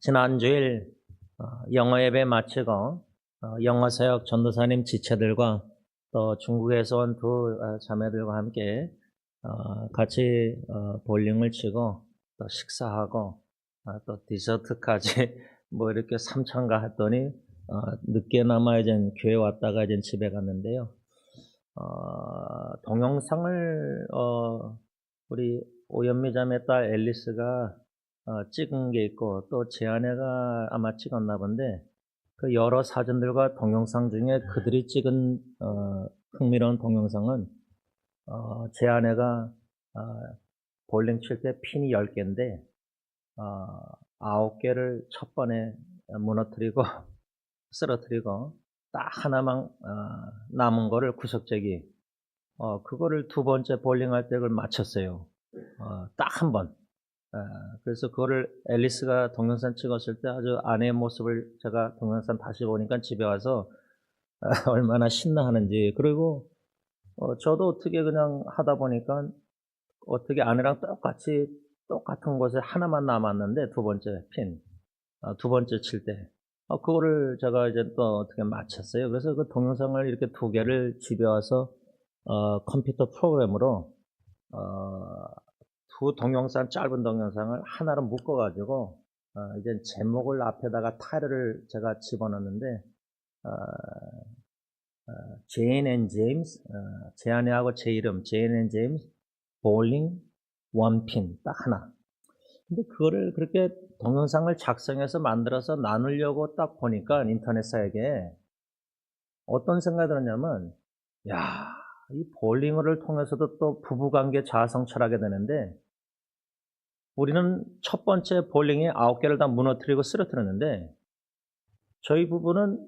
지난 주일 영어 예배 마치고 영어 사역 전도사님 지체들과 또 중국에서 온 두 자매들과 함께 같이 볼링을 치고 또 식사하고 또 디저트까지 뭐 이렇게 삼창가 했더니 늦게나마 이제 교회 왔다가 이제 집에 갔는데요. 동영상을 우리 오연미 자매 딸 앨리스가 찍은 게 있고 또 제 아내가 아마 찍었나 본데 그 여러 사진들과 동영상 중에 그들이 찍은 흥미로운 동영상은 제 아내가 볼링 칠 때 핀이 10개인데 9개를 첫 번에 무너뜨리고 쓰러뜨리고 딱 하나만 남은 거를 구석재기 그거를 두 번째 볼링할 때 그걸 맞췄어요. 딱 한 번. 그래서 그거를 앨리스가 동영상 찍었을 때 아주 아내의 모습을 제가 동영상 다시 보니까 집에 와서 얼마나 신나하는지. 그리고 저도 어떻게 그냥 하다 보니까 어떻게 아내랑 똑같이 똑같은 곳에 하나만 남았는데 두 번째 핀, 두 번째 칠 때 그거를 제가 이제 또 어떻게 맞췄어요. 그래서 그 동영상을 이렇게 두 개를 집에 와서 컴퓨터 프로그램으로 두 동영상, 짧은 동영상을 하나로 묶어가지고 이제 제목을 앞에다가 타이틀을 제가 집어넣는데 제인 앤 제임스, 제 아내하고 제 이름 제인 앤 제임스 볼링 원핀 딱 하나. 근데 그거를 그렇게 동영상을 작성해서 만들어서 나누려고 딱 보니까 인터넷사에게 어떤 생각이 들었냐면, 야, 이 볼링을 통해서도 또 부부관계 자아성찰하게 되는데, 우리는 첫 번째 볼링에 9개를 다 무너뜨리고 쓰러뜨렸는데, 저희 부부는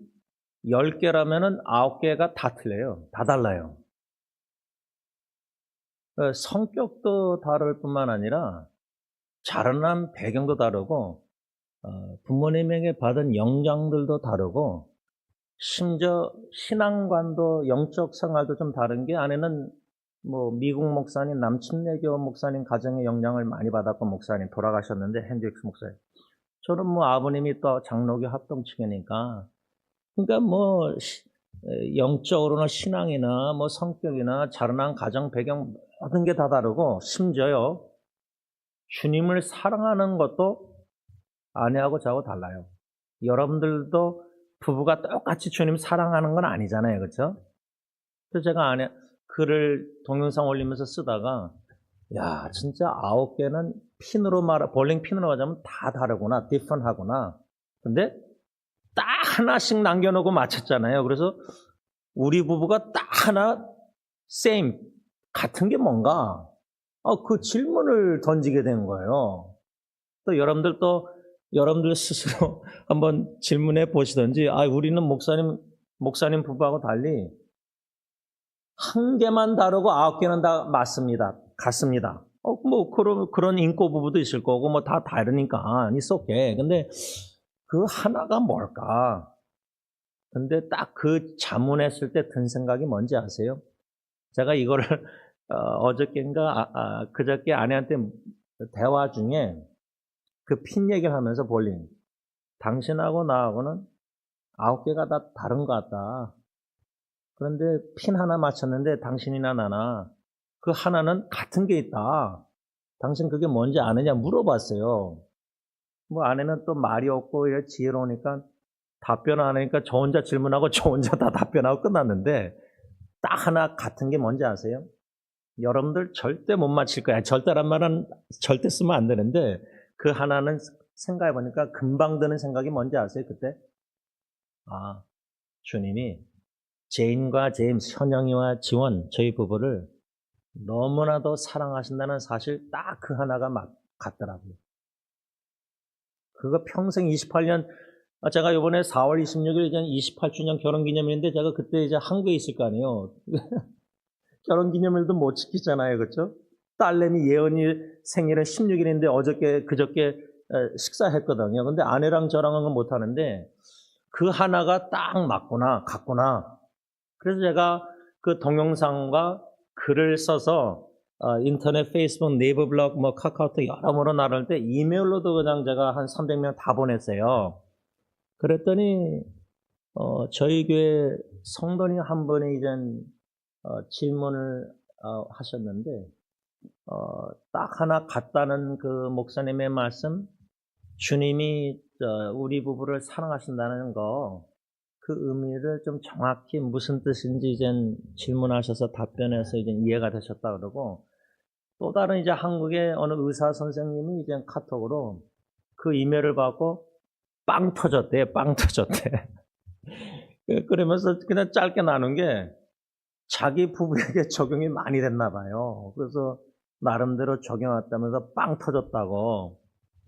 10개라면은 9개가 다 틀려요. 다 달라요. 성격도 다를 뿐만 아니라, 자라난 배경도 다르고, 부모님에게 받은 영향들도 다르고, 심지어 신앙관도 영적 생활도 좀 다른 게 아내는 뭐 미국 목사님, 남침례교 목사님 가정의 영향을 많이 받았고 목사님 돌아가셨는데 핸드릭스 목사님. 저는 뭐 아버님이 또 장로교 합동측이니까 그러니까 뭐 영적으로나 신앙이나 뭐 성격이나 자라난 가정 배경 모든 게 다 다르고 심지어요 주님을 사랑하는 것도 아내하고 저하고 달라요. 여러분들도 부부가 똑같이 주님 사랑하는 건 아니잖아요. 그렇죠? 그래서 제가 글을 동영상 올리면서 쓰다가 야 진짜 9개는 핀으로 볼링 핀으로 말하자면 다 다르구나. 디퍼런트하구나. 근데 딱 하나씩 남겨놓고 맞췄잖아요. 그래서 우리 부부가 딱 하나 same 같은 게 뭔가 그 질문을 던지게 된 거예요. 또 여러분들 스스로 한번 질문해 보시든지, 우리는 목사님 부부하고 달리 한 개만 다르고 9개는 다 맞습니다. 같습니다. 뭐, 그런 인고 부부도 있을 거고, 뭐, 다 다르니까, it's okay. 근데 그 하나가 뭘까? 근데 딱 그 자문했을 때 든 생각이 뭔지 아세요? 제가 이거를, 어저께인가, 그저께 아내한테 대화 중에 그 핀 얘기를 하면서 볼링. 당신하고 나하고는 9개가 다 다른 것 같다. 그런데 핀 하나 맞췄는데 당신이나 나나 그 하나는 같은 게 있다. 당신 그게 뭔지 아느냐 물어봤어요. 뭐 아내는 또 말이 없고 이래 지혜로우니까 답변 안 하니까 저 혼자 질문하고 저 혼자 다 답변하고 끝났는데 딱 하나 같은 게 뭔지 아세요? 여러분들 절대 못 맞힐 거야. 절대란 말은 절대 쓰면 안 되는데 그 하나는 생각해 보니까 금방 드는 생각이 뭔지 아세요? 그때? 주님이 제인과 제임스, 현영이와 지원 저희 부부를 너무나도 사랑하신다는 사실 딱 그 하나가 같더라고요. 그거 평생 28년 제가 이번에 4월 26일 이제 28주년 결혼기념일인데 제가 그때 이제 한국에 있을 거 아니에요. 결혼기념일도 못 지키잖아요. 그렇죠? 딸내미 예언이 생일은 16일인데 그저께 식사했거든요. 근데 아내랑 저랑은 못 하는데 그 하나가 딱 맞구나, 같구나. 그래서 제가 그 동영상과 글을 써서 인터넷, 페이스북, 네이버 블로그, 뭐 카카오톡 여러모로 나를 때 이메일로도 그냥 제가 한 300명 다 보냈어요. 그랬더니 저희 교회 성도님 한 분이 이제 질문을 하셨는데 딱 하나 같다는 그 목사님의 말씀, 주님이 우리 부부를 사랑하신다는 거, 그 의미를 좀 정확히 무슨 뜻인지 이제 질문하셔서 답변해서 이제 이해가 되셨다 그러고, 또 다른 이제 한국의 어느 의사 선생님이 이제 카톡으로 그 이메일을 받고 빵 터졌대, 빵 터졌대. 그러면서 그냥 짧게 나눈 게 자기 부부에게 적용이 많이 됐나 봐요. 그래서 나름대로 적용했다면서 빵 터졌다고.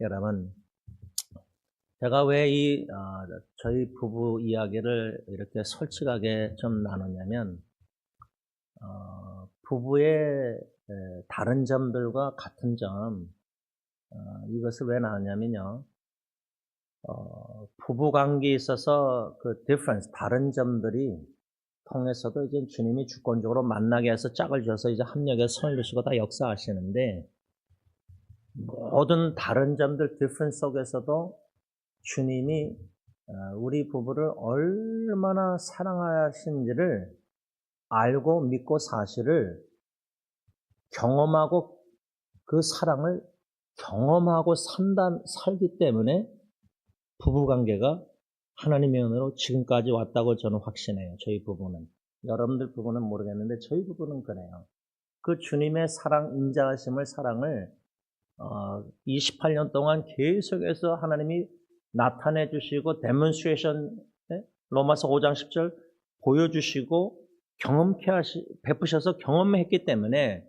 여러분, 제가 왜 저희 부부 이야기를 이렇게 솔직하게 좀 나누냐면, 부부의 다른 점들과 같은 점, 이것을 왜 나누냐면요. 부부 관계에 있어서 그 difference, 다른 점들이 통해서도 이제 주님이 주권적으로 만나게 해서 짝을 줘서 이제 합력해서 선을 주시고 다 역사하시는데, 모든 다른 점들 difference 속에서도 주님이 우리 부부를 얼마나 사랑하신지를 알고 믿고 사실을 경험하고 그 사랑을 경험하고 살기 때문에 부부관계가 하나님의 은혜로 지금까지 왔다고 저는 확신해요. 저희 부부는. 여러분들 부부는 모르겠는데 저희 부부는 그래요. 그 주님의 사랑, 인자하심을, 사랑을 28년 동안 계속해서 하나님이 나타내 주시고 데몬스트레이션, 로마서 5장 10절 보여주시고 베푸셔서 경험했기 때문에,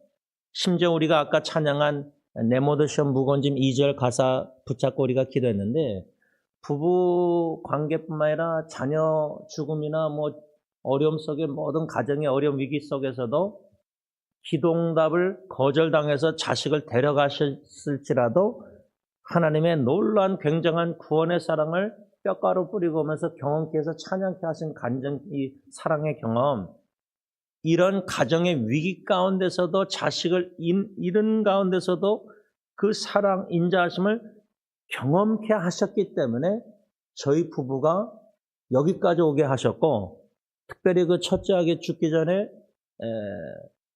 심지어 우리가 아까 찬양한 내 모든 시험 무거운 짐 2절 가사 붙잡고 우리가 기도했는데, 부부 관계뿐만 아니라 자녀 죽음이나 뭐 어려움 속에, 모든 가정의 어려움 위기 속에서도 기도응답을 거절당해서 자식을 데려가셨을지라도 하나님의 놀라운 굉장한 구원의 사랑을 뼈가루 뿌리고 오면서 경험케 해서 찬양케 하신 이 사랑의 경험, 이런 가정의 위기 가운데서도 자식을 잃은 가운데서도 그 사랑, 인자하심을 경험케 하셨기 때문에 저희 부부가 여기까지 오게 하셨고, 특별히 그 첫째 아기 죽기 전에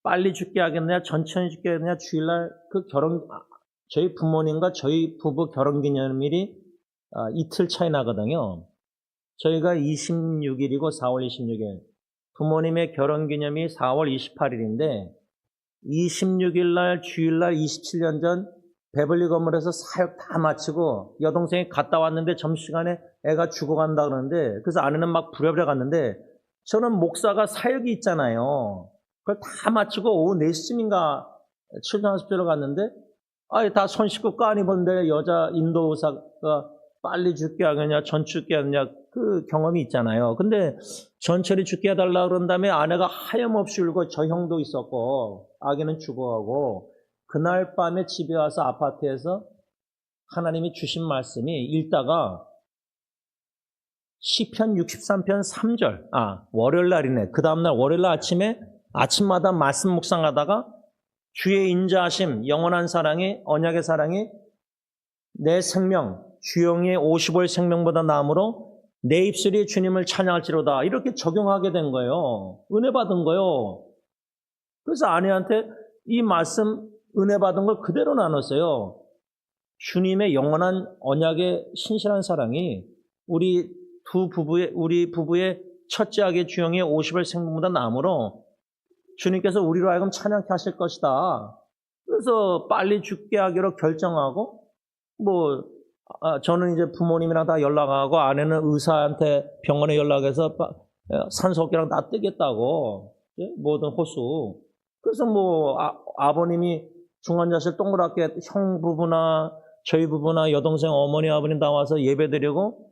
빨리 죽게 하겠느냐, 천천히 죽게 하겠느냐, 주일날 그 저희 부모님과 저희 부부 결혼기념일이 이틀 차이 나거든요. 저희가 26일이고 4월 26일, 부모님의 결혼기념이 4월 28일인데 26일 날 주일날 27년 전 베벌리 건물에서 사역 다 마치고 여동생이 갔다 왔는데 점심시간에 애가 죽어간다 그러는데, 그래서 아내는 막 부랴부랴 갔는데, 저는 목사가 사역이 있잖아요. 그걸 다 마치고 오후 4시쯤인가 칠전하십시오로 갔는데, 다 손 씻고 깐 입었는데 여자 인도 의사가 빨리 죽게 하겠냐, 전치 죽게 하느냐, 그 경험이 있잖아요. 근데 전철이 죽게 해달라 그런 다음에 아내가 하염없이 울고, 저 형도 있었고 아기는 죽어가고, 그날 밤에 집에 와서 아파트에서 하나님이 주신 말씀이 읽다가 시편 63편 3절, 월요일 날이네. 그 다음날 월요일 날 아침마다 말씀 묵상하다가 주의 인자하심, 영원한 사랑이, 언약의 사랑이 내 생명, 주영의 55일 생명보다 나음으로 내 입술이 주님을 찬양할지로다. 이렇게 적용하게 된 거예요. 은혜 받은 거예요. 그래서 아내한테 이 말씀 은혜 받은 걸 그대로 나눴어요. 주님의 영원한 언약의 신실한 사랑이 우리 부부의 첫째 아기 주영의 50일 생명보다 나음으로 주님께서 우리로 하여금 찬양케 하실 것이다. 그래서 빨리 죽게 하기로 결정하고, 저는 이제 부모님이랑 다 연락하고, 아내는 의사한테 병원에 연락해서 산소호흡기랑 다 뜨겠다고, 모든 호수. 그래서 아버님이 중환자실 동그랗게 형 부부나 저희 부부나 여동생 어머니 아버님 다 와서 예배드리고,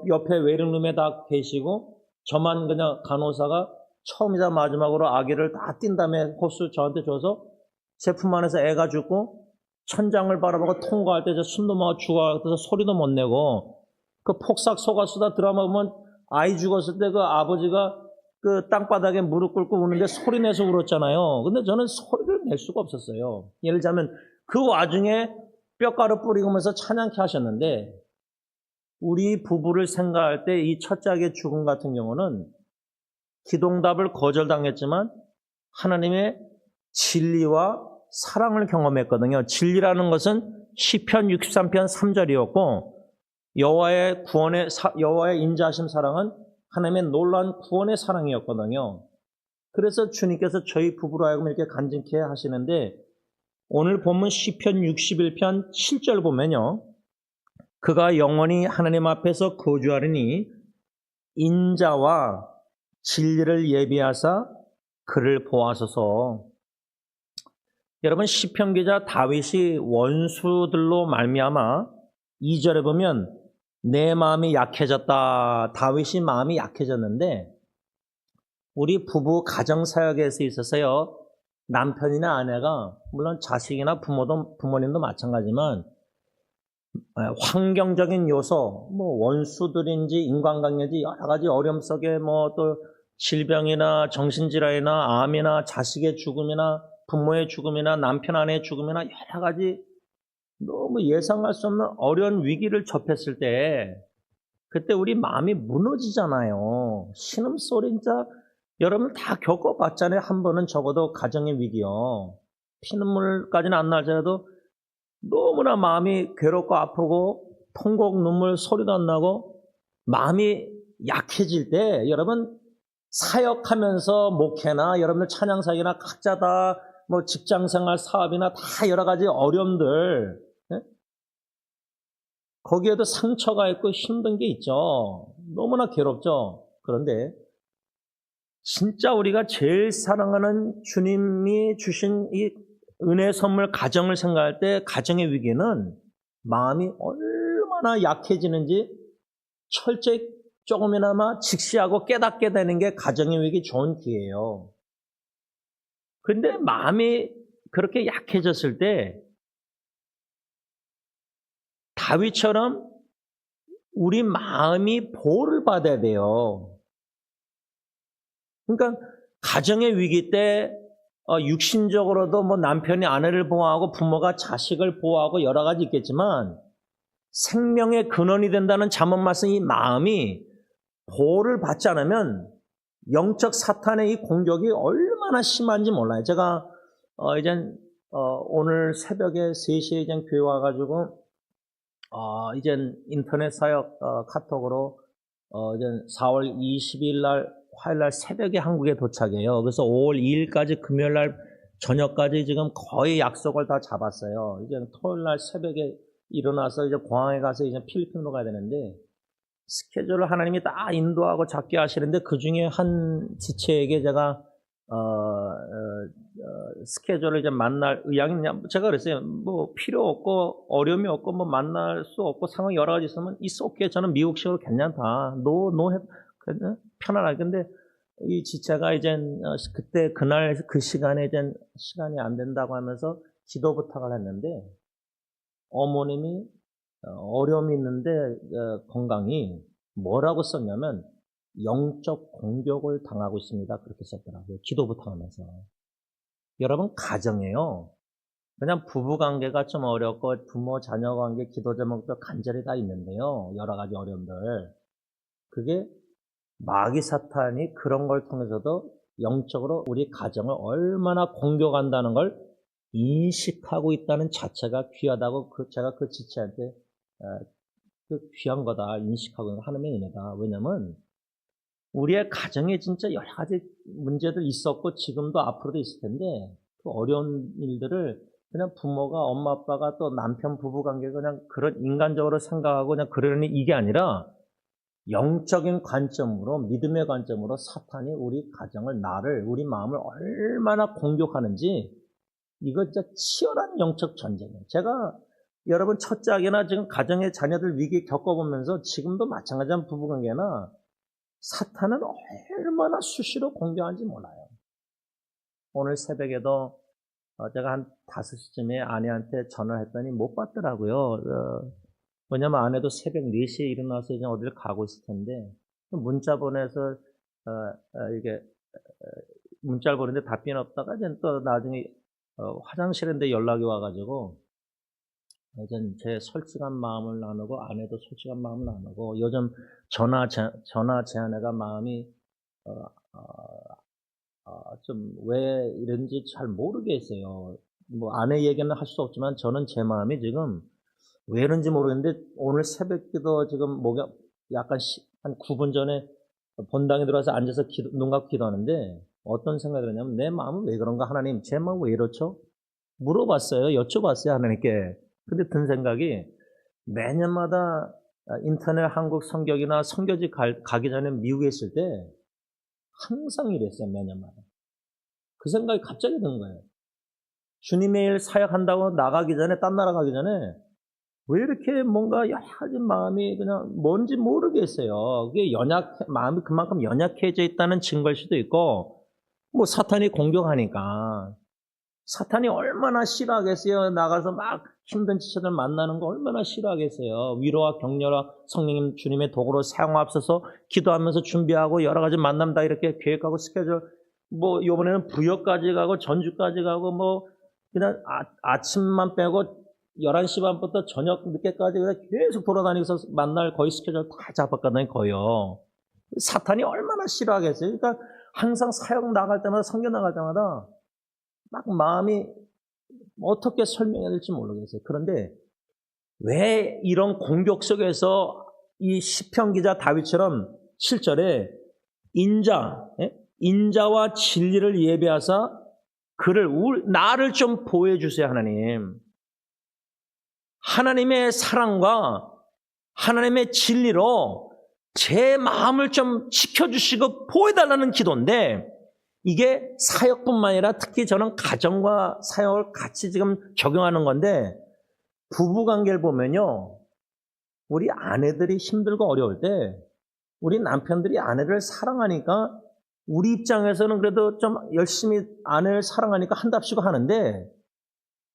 옆에 웨이팅룸에 다 계시고, 저만 그냥 간호사가 처음이자 마지막으로 아기를 다 띈 다음에 호수 저한테 줘서 제품 안에서 애가 죽고 천장을 바라보고 통과할 때 숨도 막 죽어서 소리도 못 내고, 그 폭삭 속았수다 드라마 보면 아이 죽었을 때 그 아버지가 그 땅바닥에 무릎 꿇고 우는데 소리 내서 울었잖아요. 근데 저는 소리를 낼 수가 없었어요. 예를 들자면 그 와중에 뼈가루 뿌리면서 찬양케 하셨는데 우리 부부를 생각할 때 이 첫째의 죽음 같은 경우는 기도응답을 거절당했지만 하나님의 진리와 사랑을 경험했거든요. 진리라는 것은 시편 63편 3절이었고 여호와의 인자하심 사랑은 하나님의 놀라운 구원의 사랑이었거든요. 그래서 주님께서 저희 부부로 하여금 이렇게 간증케 하시는데 오늘 본문 시편 61편 7절 보면요. 그가 영원히 하나님 앞에서 거주하리니 인자와 진리를 예비하사 그를 보아소서. 여러분 시편 기자 다윗이 원수들로 말미암아 2절에 보면 내 마음이 약해졌다. 다윗이 마음이 약해졌는데 우리 부부 가정사역에서 있어서요. 남편이나 아내가 물론 자식이나 부모님도 마찬가지지만 환경적인 요소, 원수들인지 인간관계인지 여러 가지 어려움 속에 또 질병이나 정신질환이나 암이나 자식의 죽음이나 부모의 죽음이나 남편 아내의 죽음이나 여러 가지 너무 예상할 수 없는 어려운 위기를 접했을 때 그때 우리 마음이 무너지잖아요. 신음소리 진짜 여러분 다 겪어봤잖아요. 한 번은 적어도 가정의 위기요. 피눈물까지는 안 나더라도 너무나 마음이 괴롭고 아프고 통곡 눈물 소리도 안 나고 마음이 약해질 때 여러분 사역하면서 목회나 여러분들 찬양사역이나 각자 다 직장생활 사업이나 다 여러 가지 어려움들 거기에도 상처가 있고 힘든 게 있죠. 너무나 괴롭죠. 그런데 진짜 우리가 제일 사랑하는 주님이 주신 이 은혜 선물 가정을 생각할 때 가정의 위기는 마음이 얼마나 약해지는지 철저히 조금이나마 직시하고 깨닫게 되는 게 가정의 위기 좋은 기회예요. 그런데 마음이 그렇게 약해졌을 때 다윗처럼 우리 마음이 보호를 받아야 돼요. 그러니까 가정의 위기 때 육신적으로도 남편이 아내를 보호하고 부모가 자식을 보호하고 여러 가지 있겠지만 생명의 근원이 된다는 잠언 말씀 이 마음이 보호를 받지 않으면 영적 사탄의 이 공격이 얼마나 심한지 몰라요. 제가 오늘 새벽에 3시에 이제 교회 와가지고 이제 인터넷 사역 카톡으로 이제 4월 20일 날 화요일 날 새벽에 한국에 도착해요. 그래서 5월 2일까지 금요일 날 저녁까지 지금 거의 약속을 다 잡았어요. 이제 토요일 날 새벽에 일어나서 이제 공항에 가서 이제 필리핀으로 가야 되는데 스케줄을 하나님이 다 인도하고 잡게 하시는데 그 중에 한 지체에게 제가 스케줄을 이제 만날 의향이 있냐 제가 그랬어요. 필요 없고 어려움이 없고 만날 수 없고 상황이 여러 가지 있으면 it's okay. 저는 미국식으로 괜찮다. 노 해 편안하게. 근데 이 지체가 이제 그때 그날 그 시간에 이제 시간이 안 된다고 하면서 기도 부탁을 했는데 어머님이 어려움이 있는데 건강이 뭐라고 썼냐면 영적 공격을 당하고 있습니다. 그렇게 썼더라고요. 기도 부탁하면서. 여러분 가정이에요. 그냥 부부관계가 좀 어렵고 부모 자녀관계 기도 제목도 간절히 다 있는데요. 여러 가지 어려움들. 그게 마귀 사탄이 그런 걸 통해서도 영적으로 우리 가정을 얼마나 공격한다는 걸 인식하고 있다는 자체가 귀하다고 제가 그 지체한테 그 귀한 거다 인식하고 있는 하나님의 은혜다. 왜냐면 우리의 가정에 진짜 여러 가지 문제들 있었고 지금도 앞으로도 있을 텐데 그 어려운 일들을 그냥 부모가 엄마 아빠가 또 남편 부부 관계가 그냥 그런 인간적으로 생각하고 그냥 그러니 이게 아니라 영적인 관점으로 믿음의 관점으로 사탄이 우리 가정을 나를 우리 마음을 얼마나 공격하는지 이거 진짜 치열한 영적 전쟁이에요. 제가 여러분 첫째 아기나 지금 가정의 자녀들 위기 겪어보면서 지금도 마찬가지한 부부관계나 사탄은 얼마나 수시로 공격하는지 몰라요. 오늘 새벽에도 제가 한 5시쯤에 아내한테 전화를 했더니 못 받더라고요. 왜냐면 아내도 새벽 4시에 일어나서 이제 어디를 가고 있을 텐데 문자 보내서 이게 문자를 보내는데 답변이 없다가 이제 또 나중에 화장실인데 연락이 와가지고 요즘 제 솔직한 마음을 나누고 아내도 솔직한 마음을 나누고 요즘 전화 제안해가 마음이 좀 왜 이런지 잘 모르겠어요. 뭐 아내 얘기는 할 수 없지만 저는 제 마음이 지금 왜 이런지 모르겠는데 오늘 새벽기도 지금 목욕 약간 한 9분 전에 본당에 들어와서 앉아서 눈 감고 기도하는데 어떤 생각이 들었냐면 내 마음은 왜 그런가 하나님 제 마음은 왜 이렇죠? 물어봤어요. 여쭤봤어요 하나님께. 근데 든 생각이 매년마다 인터넷 한국 성격이나 선교지 가기 전에 미국에 있을 때 항상 이랬어요. 매년마다. 그 생각이 갑자기 든 거예요. 주님의 일 사역한다고 나가기 전에 딴 나라 가기 전에 왜 이렇게 뭔가 야하진 마음이 그냥 뭔지 모르겠어요. 그게 마음이 그만큼 연약해져 있다는 증거일 수도 있고 뭐 사탄이 공격하니까 사탄이 얼마나 싫어하겠어요. 나가서 막 힘든 지체들 만나는 거 얼마나 싫어하겠어요. 위로와 격려와 성령님 주님의 도구로 사용하옵소서 기도하면서 준비하고 여러 가지 만남 다 이렇게 계획하고 스케줄 뭐 이번에는 부여까지 가고 전주까지 가고 뭐 그냥 아침만 빼고 11시 반부터 저녁 늦게까지 그냥 계속 돌아다니면서 만날 거의 스케줄 다 잡았거든요. 거의요. 사탄이 얼마나 싫어하겠어요. 그러니까 항상 사역 나갈 때마다 성교 나갈 때마다 막 마음이 어떻게 설명해야 될지 모르겠어요. 그런데 왜 이런 공격 속에서 이 시편 기자 다윗처럼 7절에 인자와 진리를 예배하사 나를 좀 보호해 주세요. 하나님의 사랑과 하나님의 진리로 제 마음을 좀 지켜주시고 보호해달라는 기도인데 이게 사역뿐만 아니라 특히 저는 가정과 사역을 같이 지금 적용하는 건데 부부관계를 보면요. 우리 아내들이 힘들고 어려울 때 우리 남편들이 아내를 사랑하니까 우리 입장에서는 그래도 좀 열심히 아내를 사랑하니까 한답시고 하는데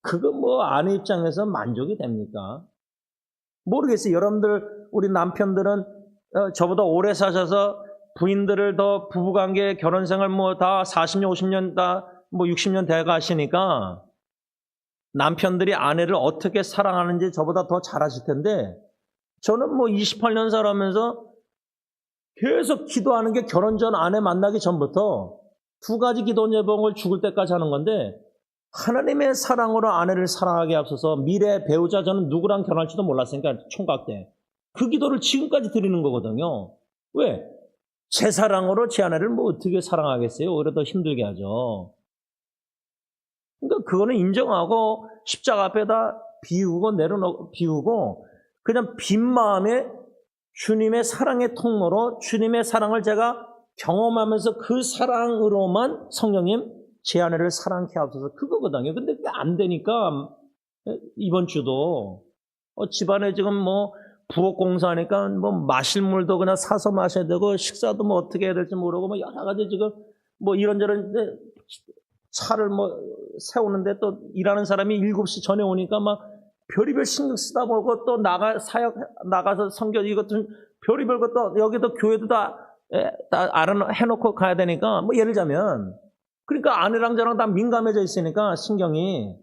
그거 뭐 아내 입장에서 만족이 됩니까? 모르겠어요. 여러분들 우리 남편들은 저보다 오래 사셔서 부인들을 더 부부관계 결혼생활 뭐 다 40년 50년 다 뭐 60년 돼 가시니까 남편들이 아내를 어떻게 사랑하는지 저보다 더 잘 아실 텐데 저는 뭐 28년 살아면서 계속 기도하는 게 결혼 전 아내 만나기 전부터 두 가지 기도 예봉을 죽을 때까지 하는 건데 하나님의 사랑으로 아내를 사랑하게 앞서서 미래 배우자 저는 누구랑 결혼할지도 몰랐으니까 총각 때 그 기도를 지금까지 드리는 거거든요. 왜? 제 사랑으로 제 아내를 뭐 어떻게 사랑하겠어요? 오히려 더 힘들게 하죠. 그러니까 그거는 인정하고 십자가 앞에다 비우고 그냥 빈 마음에 주님의 사랑의 통로로 주님의 사랑을 제가 경험하면서 그 사랑으로만 성령님 제 아내를 사랑케 하옵소서 그거거든요. 근데 그게 안 되니까 이번 주도 집안에 지금 뭐 부엌 공사하니까 뭐 마실 물도 그냥 사서 마셔야 되고 식사도 뭐 어떻게 해야 될지 모르고 뭐 여러 가지 지금 뭐 이런저런 차를 뭐 세우는데 또 일하는 사람이 7시 전에 오니까 막 별의별 신경 쓰다 보고 또 나가서 성교 이것도 별의별 것도 여기도 교회도 다 해놓고 가야 되니까 뭐 예를 들자면 그러니까 아내랑 저랑 다 민감해져 있으니까 신경이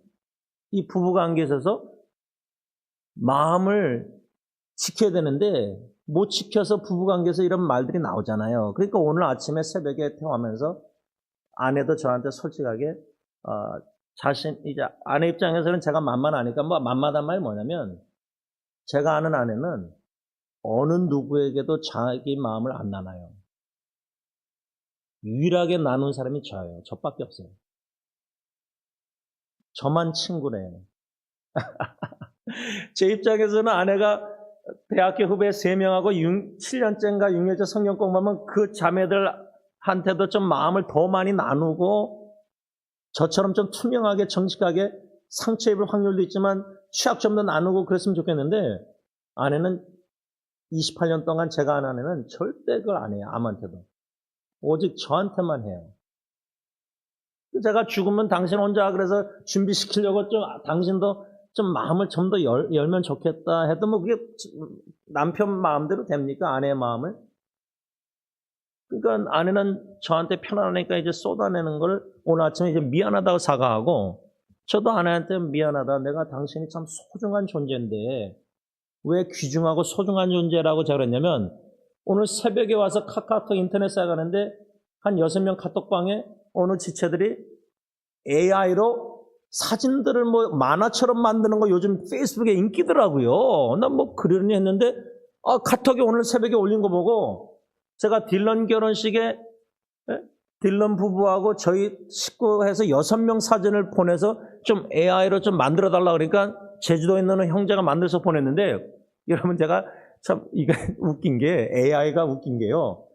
이 부부관계에 있어서 마음을 지켜야 되는데 못 지켜서 부부관계에서 이런 말들이 나오잖아요. 그러니까 오늘 아침에 새벽에 태어나면서 아내도 저한테 솔직하게 이제 아내 입장에서는 제가 만만하니까 뭐 만만한 말이 뭐냐면 제가 아는 아내는 어느 누구에게도 자기 마음을 안 나눠요. 유일하게 나눈 사람이 저예요. 저밖에 없어요. 저만 친구래요. 제 입장에서는 아내가 대학교 후배 3명하고 7년째인가 6년째 성경 공부하면 그 자매들한테도 좀 마음을 더 많이 나누고 저처럼 좀 투명하게 정직하게 상처 입을 확률도 있지만 취약점도 나누고 그랬으면 좋겠는데 아내는 28년 동안 제가 아는 아내는 절대 그걸 안 해요. 아무한테도. 오직 저한테만 해요. 제가 죽으면 당신 혼자 그래서 준비시키려고 좀 당신도 좀 마음을 좀 더 열면 좋겠다 해도 뭐 그게 남편 마음대로 됩니까? 아내의 마음을? 그러니까 아내는 저한테 편안하니까 이제 쏟아내는 걸 오늘 아침에 이제 미안하다고 사과하고 저도 아내한테 미안하다. 내가 당신이 참 소중한 존재인데 왜 귀중하고 소중한 존재라고 제가 그랬냐면 오늘 새벽에 와서 카카오톡 인터넷 사가는데 한 6명 카톡방에 어느 지체들이 AI로 사진들을 뭐 만화처럼 만드는 거 요즘 페이스북에 인기더라고요. 난 뭐 그러니 했는데 카톡에 오늘 새벽에 올린 거 보고 제가 딜런 결혼식에 딜런 부부하고 저희 식구해서 6명 사진을 보내서 좀 AI로 좀 만들어 달라 그러니까 제주도에 있는 형제가 만들어서 보냈는데 여러분 제가 참 이게 웃긴 게 AI가 웃긴 게요.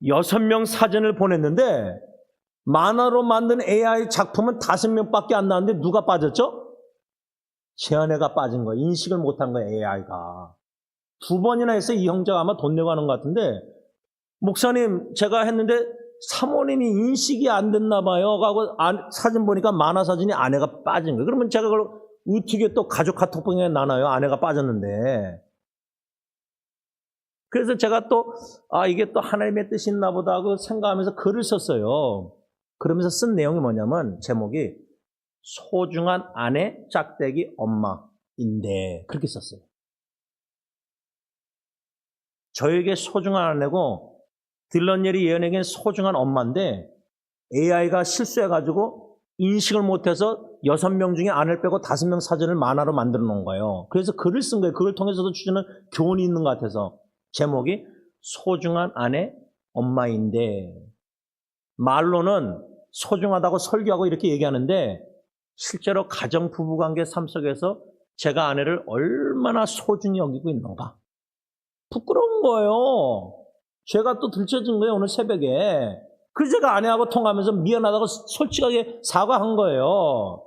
6명 사진을 보냈는데 만화로 만든 AI 작품은 5명밖에 안 나왔는데 누가 빠졌죠? 제 아내가 빠진 거예요. 인식을 못한 거예요. AI가. 2번이나 해서 이 형제가 아마 돈 내고 하는 것 같은데 목사님 제가 했는데 사모님이 인식이 안 됐나 봐요. 하고 사진 보니까 만화 사진이 아내가 빠진 거예요. 그러면 제가 그걸 어떻게 또 가족 카톡방에 나눠요? 아내가 빠졌는데. 그래서 제가 또 이게 또 하나님의 뜻이 있나 보다 하고 생각하면서 글을 썼어요. 그러면서 쓴 내용이 뭐냐면 제목이 소중한 아내 짝대기 엄마인데 그렇게 썼어요. 저에게 소중한 아내고 딜런예리 예언에게는 소중한 엄마인데 AI가 실수해가지고 인식을 못해서 6명 중에 아내를 빼고 5명 사진을 만화로 만들어 놓은 거예요. 그래서 글을 쓴 거예요. 그걸 통해서도 주는 교훈이 있는 것 같아서 제목이 소중한 아내 엄마인데 말로는 소중하다고 설교하고 이렇게 얘기하는데 실제로 가정 부부관계 삶 속에서 제가 아내를 얼마나 소중히 여기고 있는가 부끄러운 거예요. 제가 또 들춰진 거예요. 오늘 새벽에. 그래서 제가 아내하고 통화하면서 미안하다고 솔직하게 사과한 거예요.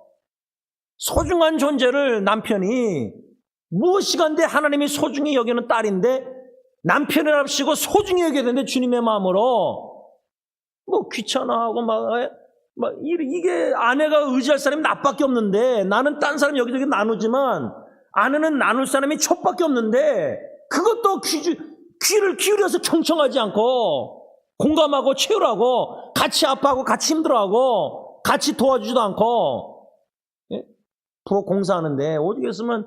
소중한 존재를 남편이 무엇이간데 하나님이 소중히 여기는 딸인데 남편이랍시고 소중히 여겨야 되는데 주님의 마음으로 뭐 귀찮아하고 이게 아내가 의지할 사람이 나밖에 없는데 나는 딴 사람 여기저기 나누지만 아내는 나눌 사람이 촉밖에 없는데 그것도 귀를 기울여서 경청하지 않고 공감하고 채우라고 같이 아파하고 같이 힘들어하고 같이 도와주지도 않고 부엌 공사하는데 오죽 했으면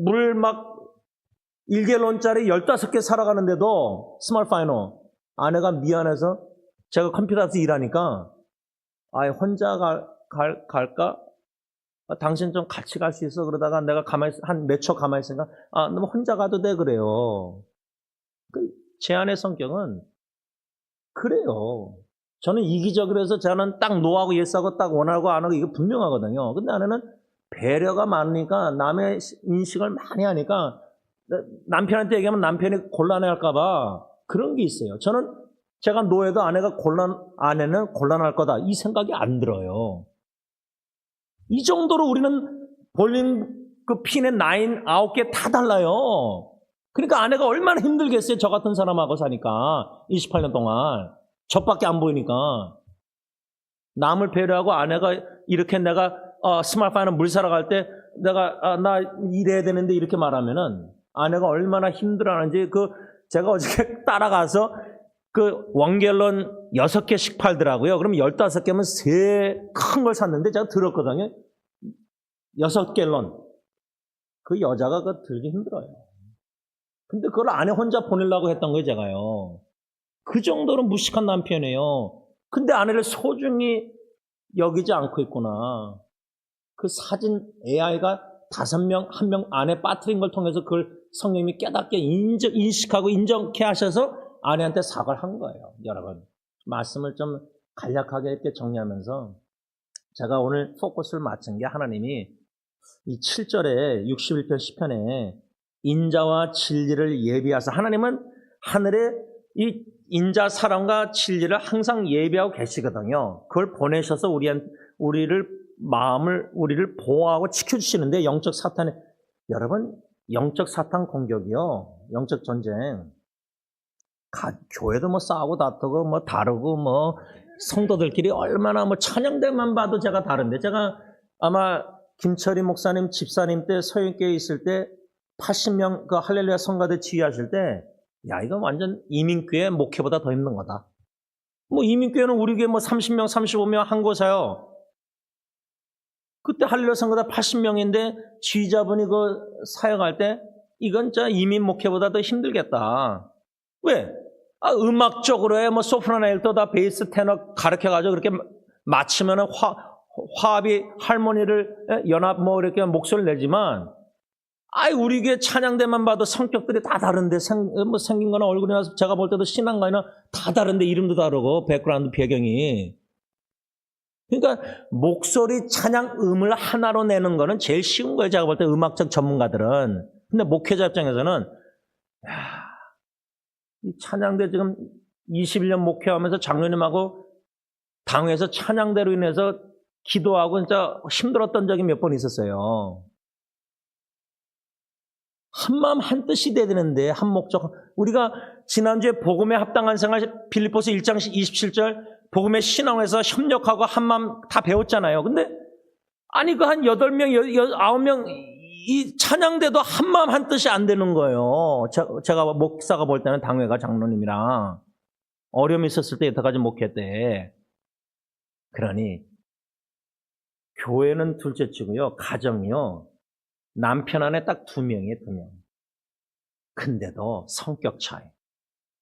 물 막 1갤론짜리 15개 살아가는데도 스몰 파이너 아내가 미안해서 제가 컴퓨터에서 일하니까 혼자 갈까? 당신 좀 같이 갈 수 있어? 그러다가 내가 한 몇 초 가만히 있으니까 너 혼자 가도 돼 그래요. 제 아내 성격은 그래요. 저는 이기적으로 해서 저는 딱 노하고 예스하고 딱 원하고 안 하고 이거 분명하거든요. 근데 아내는 배려가 많으니까 남의 인식을 많이 하니까 남편한테 얘기하면 남편이 곤란해할까 봐 그런 게 있어요. 저는 제가 노해도 아내는 곤란할 거다 이 생각이 안 들어요. 이 정도로 우리는 볼린 그 핀의 9개 다 달라요. 그러니까 아내가 얼마나 힘들겠어요. 저 같은 사람하고 사니까 28년 동안 저밖에 안 보이니까 남을 배려하고 아내가 이렇게 내가 스마트폰에 물 사러 갈 때 내가 나 일해야 되는데 이렇게 말하면은 아내가 얼마나 힘들어하는지 제가 어저께 따라가서 그 원갤런 6개씩 팔더라고요. 그럼 15개면 3 큰 걸 샀는데 제가 들었거든요. 6갤런. 그 여자가 들기 힘들어요. 근데 그걸 아내 혼자 보내려고 했던 거예요, 제가요. 그 정도로 무식한 남편이에요. 근데 아내를 소중히 여기지 않고 있구나. 그 사진 AI가 5명, 1명 안에 빠뜨린 걸 통해서 그걸 성령님이 깨닫게 인식하고 인정케 하셔서 아내한테 사과를 한 거예요. 여러분, 말씀을 좀 간략하게 이렇게 정리하면서 제가 오늘 포커스를 맞춘 게 하나님이 이 7절에 61편 시편에 인자와 진리를 예비하사 하나님은 하늘에 이 인자 사랑과 진리를 항상 예비하고 계시거든요. 그걸 보내셔서 우리를 보호하고 지켜주시는데 영적 사탄의 여러분 영적 사탄 공격이요. 영적 전쟁. 교회도 뭐 싸우고 다투고 뭐 다르고 뭐 성도들끼리 얼마나 뭐 찬양대만 봐도 제가 다른데 제가 아마 김철희 목사님 집사님 때 서영교회에 있을 때 80명 그 할렐루야 성가대 지휘하실 때 야 이건 완전 이민교회 목회보다 더 힘든 거다. 뭐 이민교회는 우리 교회 뭐 30명 35명 한 곳에요. 그때 할렐루야 성가대 80명인데 지휘자분이 그 사역할 때 이건 진짜 이민 목회보다 더 힘들겠다. 왜? 음악적으로 뭐 소프라노, 엘토 다 베이스, 테너 가르쳐가지고 그렇게 맞추면은 화합이 할머니를 연합 뭐 이렇게 목소리를 내지만 우리 교회 찬양대만 봐도 성격들이 다 다른데 생긴 거나 얼굴이나 제가 볼 때도 신앙가이나 다 다른데 이름도 다르고 백그라운드 배경이. 그러니까 목소리 찬양 음을 하나로 내는 거는 제일 쉬운 거예요. 제가 볼 때 음악적 전문가들은. 근데 목회자 입장에서는 이 찬양대 지금 21년 목회하면서 장로님하고 당회에서 찬양대로 인해서 기도하고 진짜 힘들었던 적이 몇 번 있었어요. 한마음 한뜻이 돼야 되는데 한 목적. 우리가 지난주에 복음에 합당한 생활 빌립보서 1장 27절 복음의 신앙에서 협력하고 한마음 다 배웠잖아요. 근데 그 한 8명, 9명 이 찬양대도 한마음 한뜻이 안 되는 거예요. 제가 목사가 볼 때는 당회가 장로님이랑 어려움이 있었을 때 여태까지 목회 때. 그러니 교회는 둘째치고요. 가정이요. 남편 안에 딱 2명이에요. 2명. 근데도 성격 차이,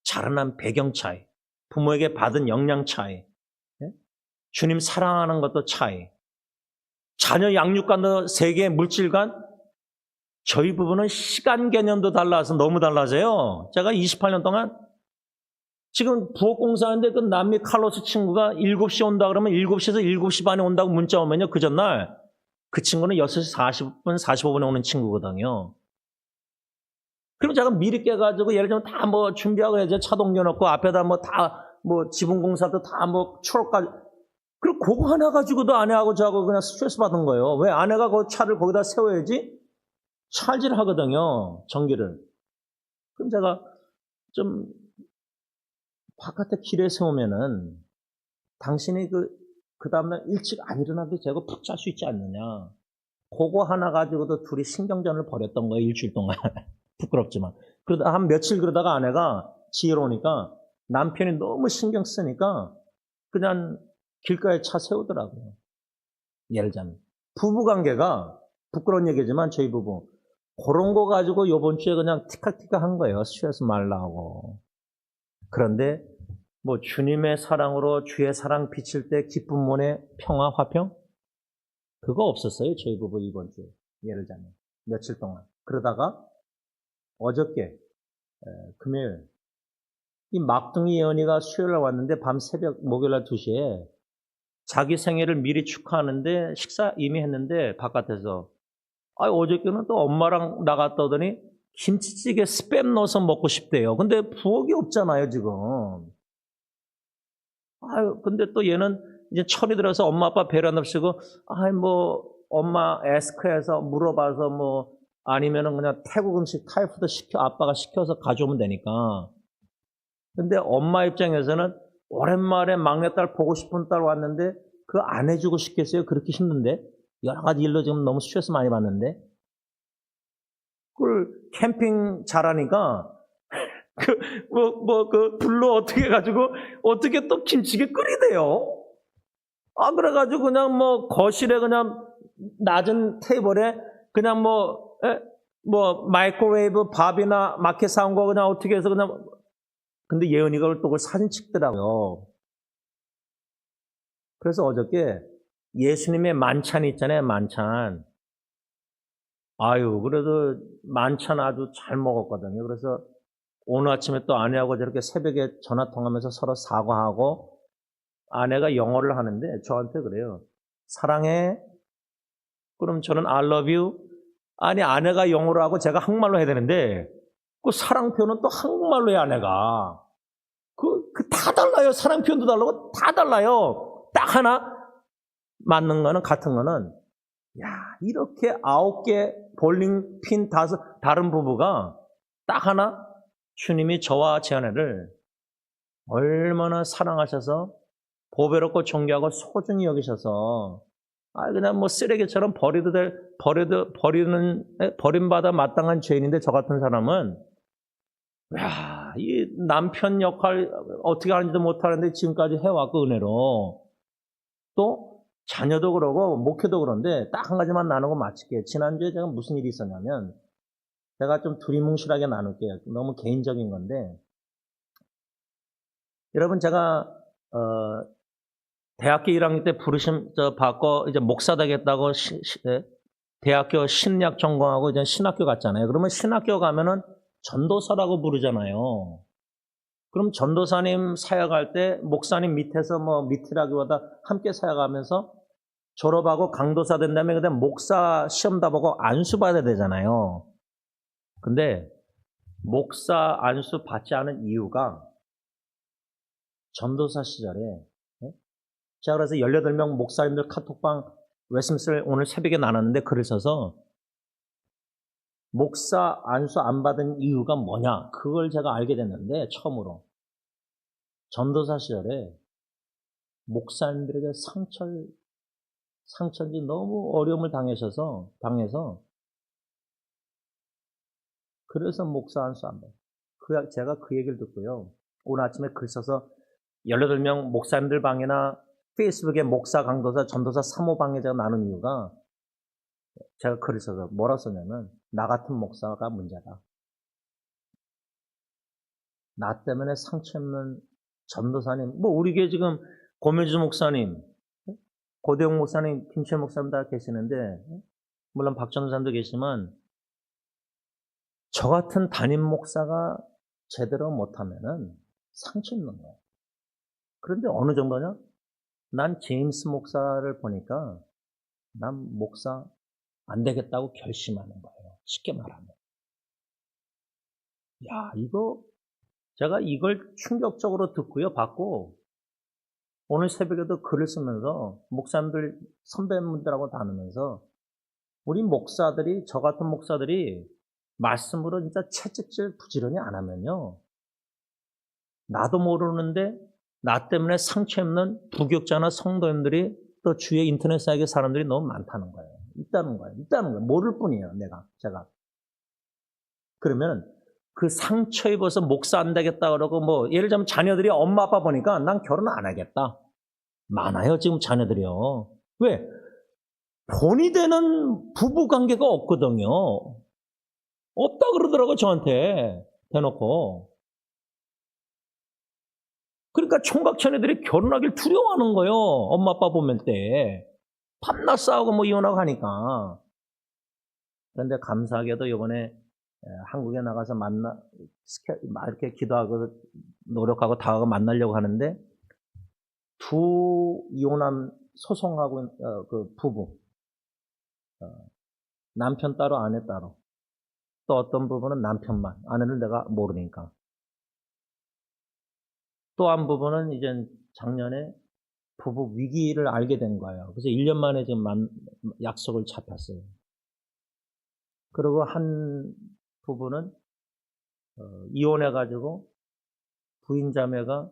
자라난 배경 차이, 부모에게 받은 영향 차이, 주님 사랑하는 것도 차이, 자녀 양육관도 세계 물질관, 저희 부부는 시간 개념도 달라서 너무 달라져요. 제가 28년 동안 지금 부엌공사하는데 그 남미 칼로스 친구가 7시에 온다 그러면 7시에서 7시 반에 온다고 문자 오면요. 그 전날 그 친구는 6시 40분, 45분에 오는 친구거든요. 그럼 제가 미리 깨가지고 예를 들면 다 뭐 준비하고 이제 차 동겨놓고 앞에다 뭐 다 뭐 지붕공사도 다 뭐 추월까지. 그리고 그거 하나 가지고도 아내하고 저하고 그냥 스트레스 받은 거예요. 왜? 아내가 그 차를 거기다 세워야지 찰질 하거든요. 전기를. 그럼 제가 좀 바깥에 길에 세우면은 당신이 그 다음날 일찍 안 일어나도 되고 푹 잘 수 있지 않느냐. 그거 하나 가지고도 둘이 신경전을 벌였던 거예요. 일주일 동안. 부끄럽지만. 그러다 한 며칠 그러다가 아내가 지혜로우니까 남편이 너무 신경 쓰니까 그냥 길가에 차 세우더라고요. 예를 들자면. 부부관계가 부끄러운 얘기지만 저희 부부. 그런 거 가지고 요번 주에 그냥 티카티카 한 거예요. 스트레스 말라고. 그런데 뭐 주님의 사랑으로 주의 사랑 비칠 때 기쁜 몸의 평화, 화평? 그거 없었어요. 저희 부부 이번 주에. 예를 들자면. 며칠 동안. 그러다가 어저께 금요일 이 막둥이 예언이가 수요일날 왔는데 밤 새벽 목요일날 2시에 자기 생일을 미리 축하하는데 식사 이미 했는데 바깥에서 어저께는 또 엄마랑 나갔다 오더니 김치찌개 스팸 넣어서 먹고 싶대요. 근데 부엌이 없잖아요, 지금. 근데 또 얘는 이제 철이 들어서 엄마 아빠 배려 안 없이고, 뭐, 엄마 에스크에서 물어봐서 뭐, 아니면은 그냥 태국 음식 타이푸드 아빠가 시켜서 가져오면 되니까. 근데 엄마 입장에서는 오랜만에 막내딸 보고 싶은 딸 왔는데, 그거 안 해주고 싶겠어요? 그렇게 힘든데? 여러 가지 일로 지금 너무 스트레스 많이 받는데? 그걸 캠핑 잘하니까, 불로 어떻게 해가지고, 어떻게 또 김치찌개 끓이대요? 그래가지고 그냥 뭐 거실에 그냥 낮은 테이블에 그냥 뭐 마이크로웨이브 밥이나 마켓 사온 거 그냥 어떻게 해서 그냥. 근데 예은이가 또 그걸 사진 찍더라고요. 그래서 어저께 예수님의 만찬 있잖아요, 만찬. 그래도 만찬 아주 잘 먹었거든요. 그래서 오늘 아침에 또 아내하고 저렇게 새벽에 전화 통하면서 서로 사과하고, 아내가 영어를 하는데 저한테 그래요. 사랑해. 그럼 저는 I love you. 아내가 영어로 하고 제가 한국말로 해야 되는데 그 사랑 표현은 또 한국말로 해요, 아내가. 다 달라요. 사랑 표현도 다르고 다 달라요. 딱 하나 맞는 거는 같은 거는 이렇게 9개 볼링 핀 다른 부부가 딱 하나 주님이 저와 제 아내를 얼마나 사랑하셔서 보배롭고 존귀하고 소중히 여기셔서 그냥 뭐 쓰레기처럼 버림받아 마땅한 죄인인데 저 같은 사람은 이 남편 역할 어떻게 하는지도 못하는데 지금까지 해왔고 은혜로 또 자녀도 그러고 목회도 그런데 딱 한 가지만 나누고 마칠게요. 지난주에 제가 무슨 일이 있었냐면 제가 좀 두리뭉실하게 나눌게요. 너무 개인적인 건데 여러분 제가 대학교 1학년 때 부르심 받고 이제 목사 되겠다고 대학교 신약 전공하고 이제 신학교 갔잖아요. 그러면 신학교 가면은 전도사라고 부르잖아요. 그럼 전도사님 사역할 때 목사님 밑에서 뭐 밑이라기보다 함께 사역하면서 졸업하고 강도사 된 다음에 그다음 목사 시험 다 보고 안수 받아야 되잖아요. 근데 목사 안수 받지 않은 이유가 전도사 시절에 제가 그래서 18명 목사님들 카톡방 웨스민스터를 오늘 새벽에 나눴는데 글을 써서 목사 안수 안 받은 이유가 뭐냐 그걸 제가 알게 됐는데 처음으로 전도사 시절에 목사님들에게 상처인지 너무 어려움을 당해서 그래서 목사 안수 안 받아요. 제가 그 얘기를 듣고요. 오늘 아침에 글 써서 18명 목사님들 방이나 페이스북에 목사, 강도사, 전도사 3호 방에 제가 나눈 이유가 제가 글을 써서 뭐라 썼냐면 나 같은 목사가 문제다. 나 때문에 상처 입는 전도사님, 뭐 우리 교회 지금 고명주 목사님, 고대용 목사님, 김철 목사님 다 계시는데 물론 박 전도사님도 계시지만 저 같은 담임 목사가 제대로 못하면은 상처 입는 거예요. 그런데 어느 정도냐? 난 제임스 목사를 보니까 난 목사 안 되겠다고 결심하는 거예요. 쉽게 말하면. 야, 제가 이걸 충격적으로 듣고요, 받고 오늘 새벽에도 글을 쓰면서 목사님들, 선배님들하고 다니면서 우리 목사들이, 저 같은 목사들이 말씀으로 진짜 채찍질 부지런히 안 하면요. 나도 모르는데 나 때문에 상처 입는 부격자나 성도님들이 또 주위에 인터넷 사이에 사람들이 너무 많다는 거예요. 있다는 거예요. 모를 뿐이에요, 제가. 그러면 그 상처 입어서 목사 안 되겠다 그러고 뭐 예를 들자면 자녀들이 엄마 아빠 보니까 난 결혼 안 하겠다. 많아요, 지금 자녀들이요. 왜? 본이 되는 부부 관계가 없거든요. 없다 그러더라고, 저한테. 대놓고. 그러니까 총각 처녀들이 결혼하길 두려워하는 거예요. 엄마 아빠 보면 때. 밤낮 싸우고 뭐 이혼하고 하니까. 그런데 감사하게도 이번에 한국에 나가서 이렇게 기도하고 노력하고 다가가 만나려고 하는데 두 이혼한 소송하고 그 부부. 남편 따로 아내 따로. 또 어떤 부분은 남편만. 아내를 내가 모르니까. 또 한 부분은 이제 작년에 부부 위기를 알게 된 거예요. 그래서 1년 만에 지금 약속을 잡혔어요. 그리고 한 부부는 이혼해가지고 부인 자매가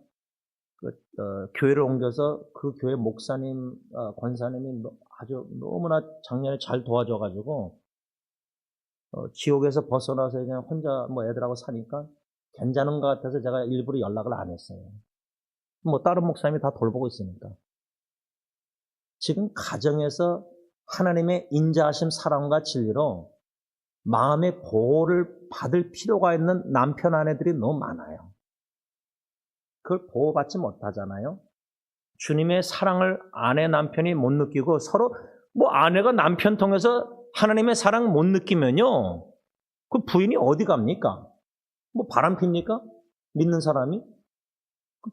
교회를 옮겨서 그 교회 목사님, 권사님이 아주 너무나 작년에 잘 도와줘가지고 지옥에서 벗어나서 그냥 혼자 뭐 애들하고 사니까 괜찮은 것 같아서 제가 일부러 연락을 안 했어요. 뭐 다른 목사님이 다 돌보고 있으니까. 지금 가정에서 하나님의 인자하심 사랑과 진리로 마음의 보호를 받을 필요가 있는 남편 아내들이 너무 많아요. 그걸 보호받지 못하잖아요. 주님의 사랑을 아내 남편이 못 느끼고 서로 뭐 아내가 남편 통해서 하나님의 사랑 못 느끼면요. 그 부인이 어디 갑니까? 뭐 바람핍니까? 믿는 사람이?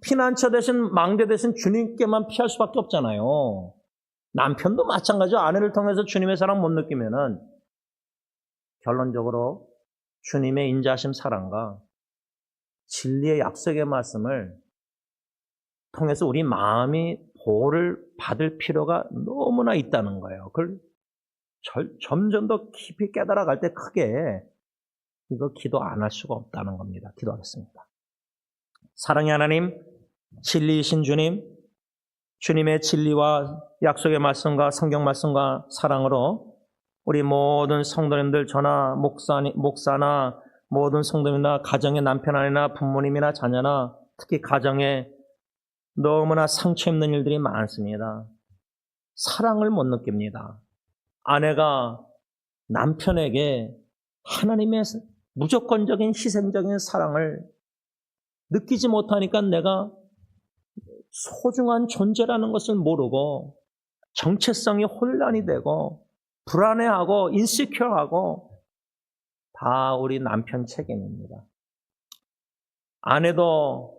피난처 대신 망대 대신 주님께만 피할 수밖에 없잖아요. 남편도 마찬가지로 아내를 통해서 주님의 사랑 못 느끼면은 결론적으로 주님의 인자하심 사랑과 진리의 약속의 말씀을 통해서 우리 마음이 보호를 받을 필요가 너무나 있다는 거예요. 그걸 점점 더 깊이 깨달아갈 때 크게 이거 기도 안 할 수가 없다는 겁니다. 기도하겠습니다. 사랑의 하나님, 진리이신 주님, 주님의 진리와 약속의 말씀과 성경 말씀과 사랑으로 우리 모든 성도님들, 저나 목사나 모든 성도님이나 가정의 남편 아내나 부모님이나 자녀나 특히 가정에 너무나 상처 입는 일들이 많습니다. 사랑을 못 느낍니다. 아내가 남편에게 하나님의 무조건적인 희생적인 사랑을 느끼지 못하니까 내가 소중한 존재라는 것을 모르고 정체성이 혼란이 되고 불안해하고 인시큐어하고 다 우리 남편 책임입니다. 아내도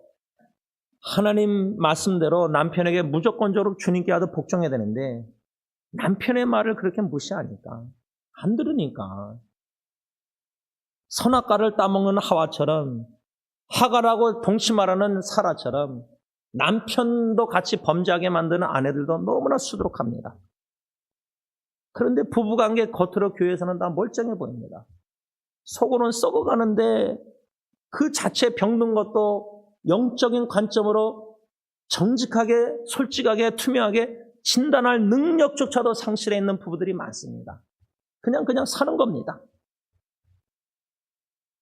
하나님 말씀대로 남편에게 무조건적으로 주님께 아주 복종해야 되는데 남편의 말을 그렇게 무시하니까 안 들으니까 선악과를 따먹는 하와처럼 하갈하고 동침하라는 사라처럼 남편도 같이 범죄하게 만드는 아내들도 너무나 수두룩합니다. 그런데 부부관계 겉으로 교회에서는 다 멀쩡해 보입니다. 속으로는 썩어가는데 그 자체 병든 것도 영적인 관점으로 정직하게 솔직하게 투명하게 진단할 능력조차도 상실해 있는 부부들이 많습니다. 그냥 사는 겁니다.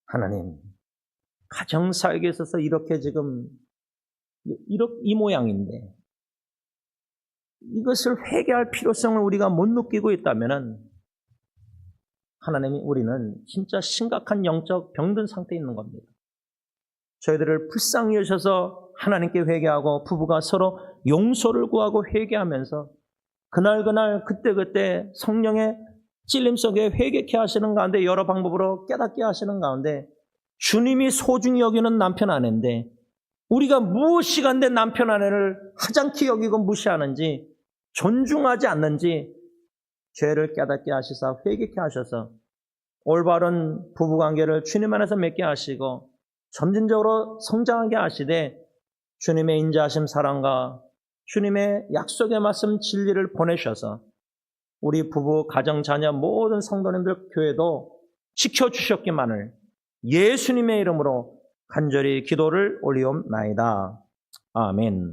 하나님, 가정사역에 있어서 이렇게 지금 이 모양인데 이것을 회개할 필요성을 우리가 못 느끼고 있다면 하나님이 우리는 진짜 심각한 영적 병든 상태에 있는 겁니다. 저희들을 불쌍히 여셔서 하나님께 회개하고 부부가 서로 용서를 구하고 회개하면서 그날 그때 성령의 찔림 속에 회개케 하시는 가운데 여러 방법으로 깨닫게 하시는 가운데 주님이 소중히 여기는 남편 아내인데 우리가 무엇이간데 남편 아내를 하찮게 여기고 무시하는지 존중하지 않는지 죄를 깨닫게 하시사 회개케 하셔서 올바른 부부관계를 주님 안에서 맺게 하시고 점진적으로 성장하게 하시되 주님의 인자하심 사랑과 주님의 약속의 말씀 진리를 보내셔서 우리 부부, 가정, 자녀 모든 성도님들 교회도 지켜주셨기만을 예수님의 이름으로 간절히 기도를 올리옵나이다. 아멘.